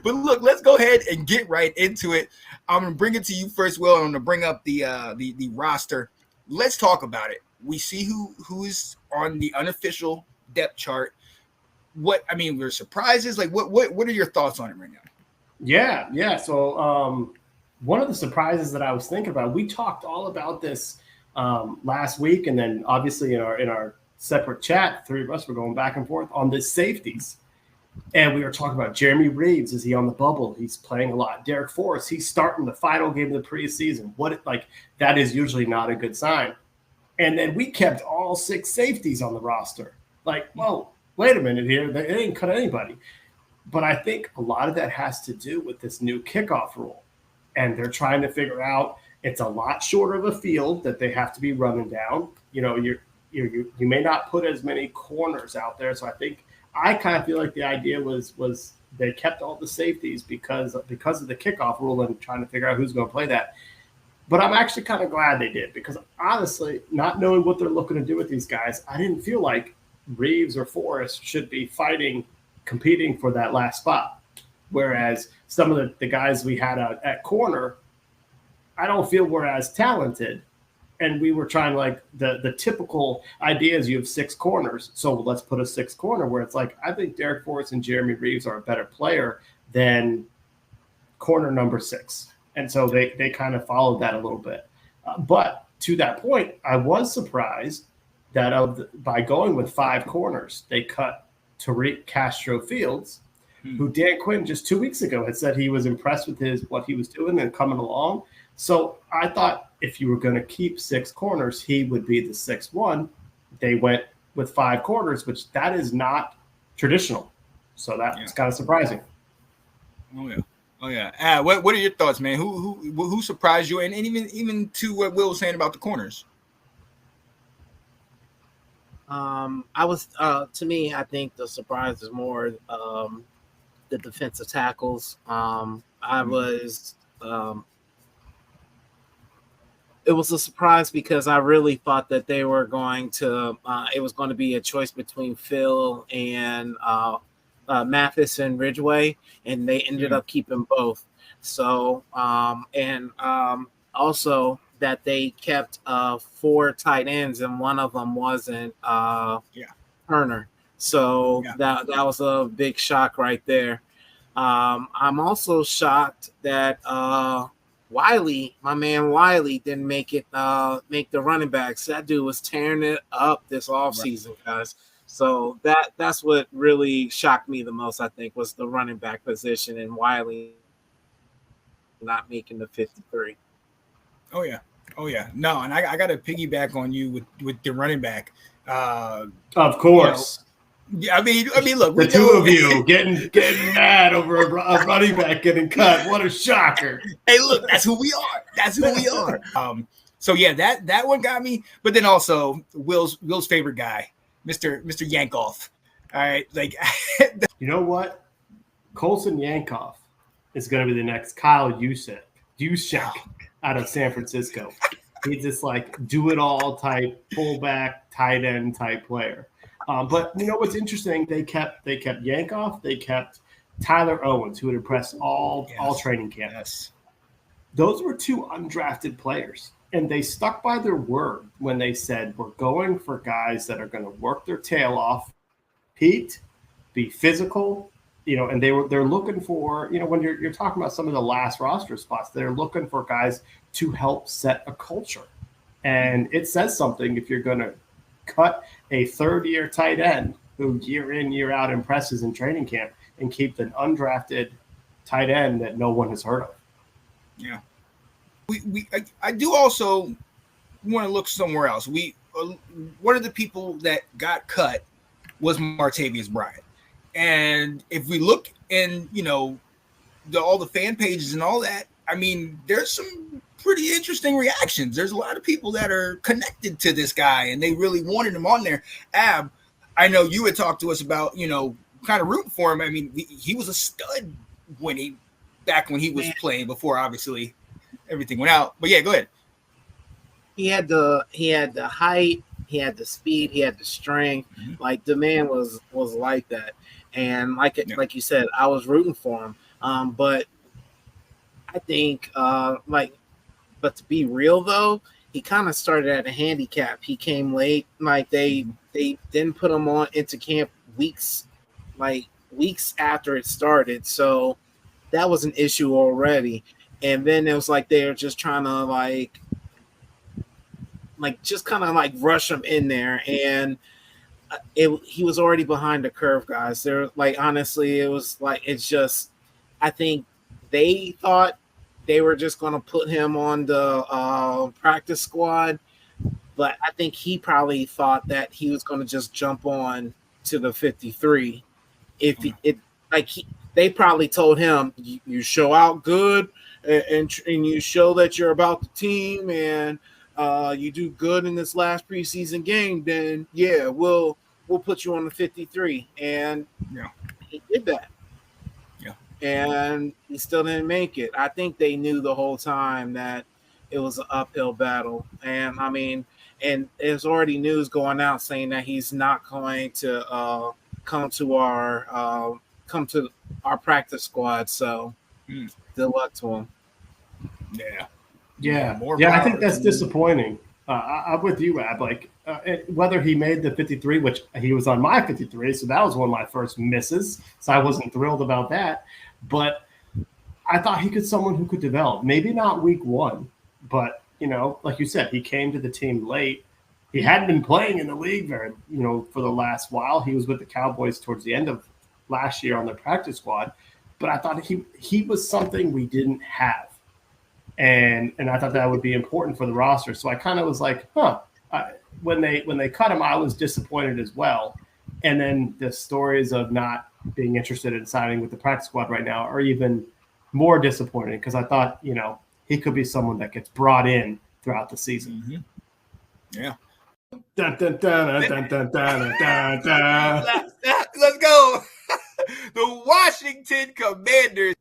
But look, let's go ahead and get right into it. I'm gonna bring it to you first, Will. I'm gonna bring up the roster. Let's talk about it. We see who is on the unofficial depth chart. Were surprises? Like what are your thoughts on it right now? Yeah. So one of the surprises that I was thinking about, we talked all about this last week, and then obviously in our separate chat, three of us were going back and forth on the safeties. And we were talking about Jeremy Reeves. Is he on the bubble? He's playing a lot. Derek Forrest, he's starting the final game of the preseason. That is usually not a good sign. And then we kept all 6 safeties on the roster. Like, whoa, wait a minute here. They didn't cut anybody. But I think a lot of that has to do with this new kickoff rule. And they're trying to figure out, it's a lot shorter of a field that they have to be running down. You know, you may not put as many corners out there. So I kind of feel like the idea was they kept all the safeties because of the kickoff rule and trying to figure out who's going to play that. But I'm actually kind of glad they did, because honestly, not knowing what they're looking to do with these guys, I didn't feel like Reeves or Forrest should be competing for that last spot. Whereas some of the guys we had at corner, I don't feel were as talented. And we were trying, like, the typical idea is you have 6 corners. So let's put a 6th corner, where it's like, I think Derek Forrest and Jeremy Reeves are a better player than corner number 6. And so they kind of followed that a little bit. But to that point, I was surprised that by going with 5 corners, they cut Tariq Castro-Fields, who Dan Quinn just 2 weeks ago had said he was impressed with what he was doing and coming along. So I thought if you were going to keep 6 corners, he would be the 6th one. They went with 5 corners, which that is not traditional. So that was kind of surprising. Oh yeah. What are your thoughts, man? Who surprised you? And even to what Will was saying about the corners. To me, I think the surprise is more the defensive tackles. It was a surprise because I really thought that they were going to. It was going to be a choice between Phil and Mathis and Ridgeway, and they ended up keeping both. So, also that they kept 4 tight ends, and one of them wasn't Turner. So that was a big shock right there. I'm also shocked that Wiley, my man Wiley, didn't make the running backs. That dude was tearing it up this offseason, guys. So that's what really shocked me the most, I think, was the running back position and Wiley not making the 53. Oh yeah. No, and I got to piggyback on you with the running back. Of course. I mean, look, the two of you getting mad over a running back getting cut. What a shocker! Hey, look, that's who we are. So yeah, that one got me. But then also Will's favorite guy, Mr. Yankoff. All right, like you know what, Colson Yankoff is going to be the next Kyle Juszczyk out of San Francisco. He's this like do it all type fullback, tight end type player. But you know what's interesting? They kept Yankoff. They kept Tyler Owens, who had impressed all training camp. Yes. Those were 2 undrafted players, and they stuck by their word when they said we're going for guys that are going to work their tail off, compete, be physical. You know, and they're looking for, you know, when you're talking about some of the last roster spots, they're looking for guys to help set a culture, and it says something if you're going to cut a 3rd-year tight end who year in, year out impresses in training camp and keep an undrafted tight end that no one has heard of. Yeah. I do also want to look somewhere else. One of the people that got cut was Martavius Bryant. And if we look in, you know, all the fan pages and all that, I mean, there's some pretty interesting reactions. There's a lot of people that are connected to this guy, and they really wanted him on there. Ab, I know you had talked to us about, you know, kind of rooting for him. I mean, he was a stud when he was playing before, obviously, everything went out. But yeah, go ahead. He had the height, he had the speed, he had the strength. Mm-hmm. Like the man was like that. And like you said, I was rooting for him. But I think but to be real though, he kind of started at a handicap. He came late. Like they didn't put him on into camp weeks after it started. So that was an issue already. And then it was like they were just trying to just kind of rush him in there, and he was already behind the curve, guys. There, honestly, it was it's just, I think they thought they were just going to put him on the practice squad, but I think he probably thought that he was going to just jump on to the 53. They probably told him, you show out good and you show that you're about the team and you do good in this last preseason game, then yeah, we'll put you on the 53. And he did that. Yeah. And he still didn't make it. I think they knew the whole time that it was an uphill battle. And I mean, and there's already news going out saying that he's not going to come to our practice squad. So good luck to him. Yeah. I think that's disappointing. I'm with you, Ab. Whether he made the 53, which he was on my 53, so that was one of my first misses. So I wasn't thrilled about that. But I thought he could someone who could develop. Maybe not week one, but like you said, he came to the team late. He hadn't been playing in the league for the last while. He was with the Cowboys towards the end of last year on their practice squad. But I thought he was something we didn't have. And I thought that would be important for the roster. So I kind of was like, when they cut him, I was disappointed as well. And then the stories of not being interested in signing with the practice squad right now are even more disappointing because I thought, he could be someone that gets brought in throughout the season. Mm-hmm. Yeah. Dun, dun, dun, dun, dun, dun, dun, dun. Let's go. The Washington Commanders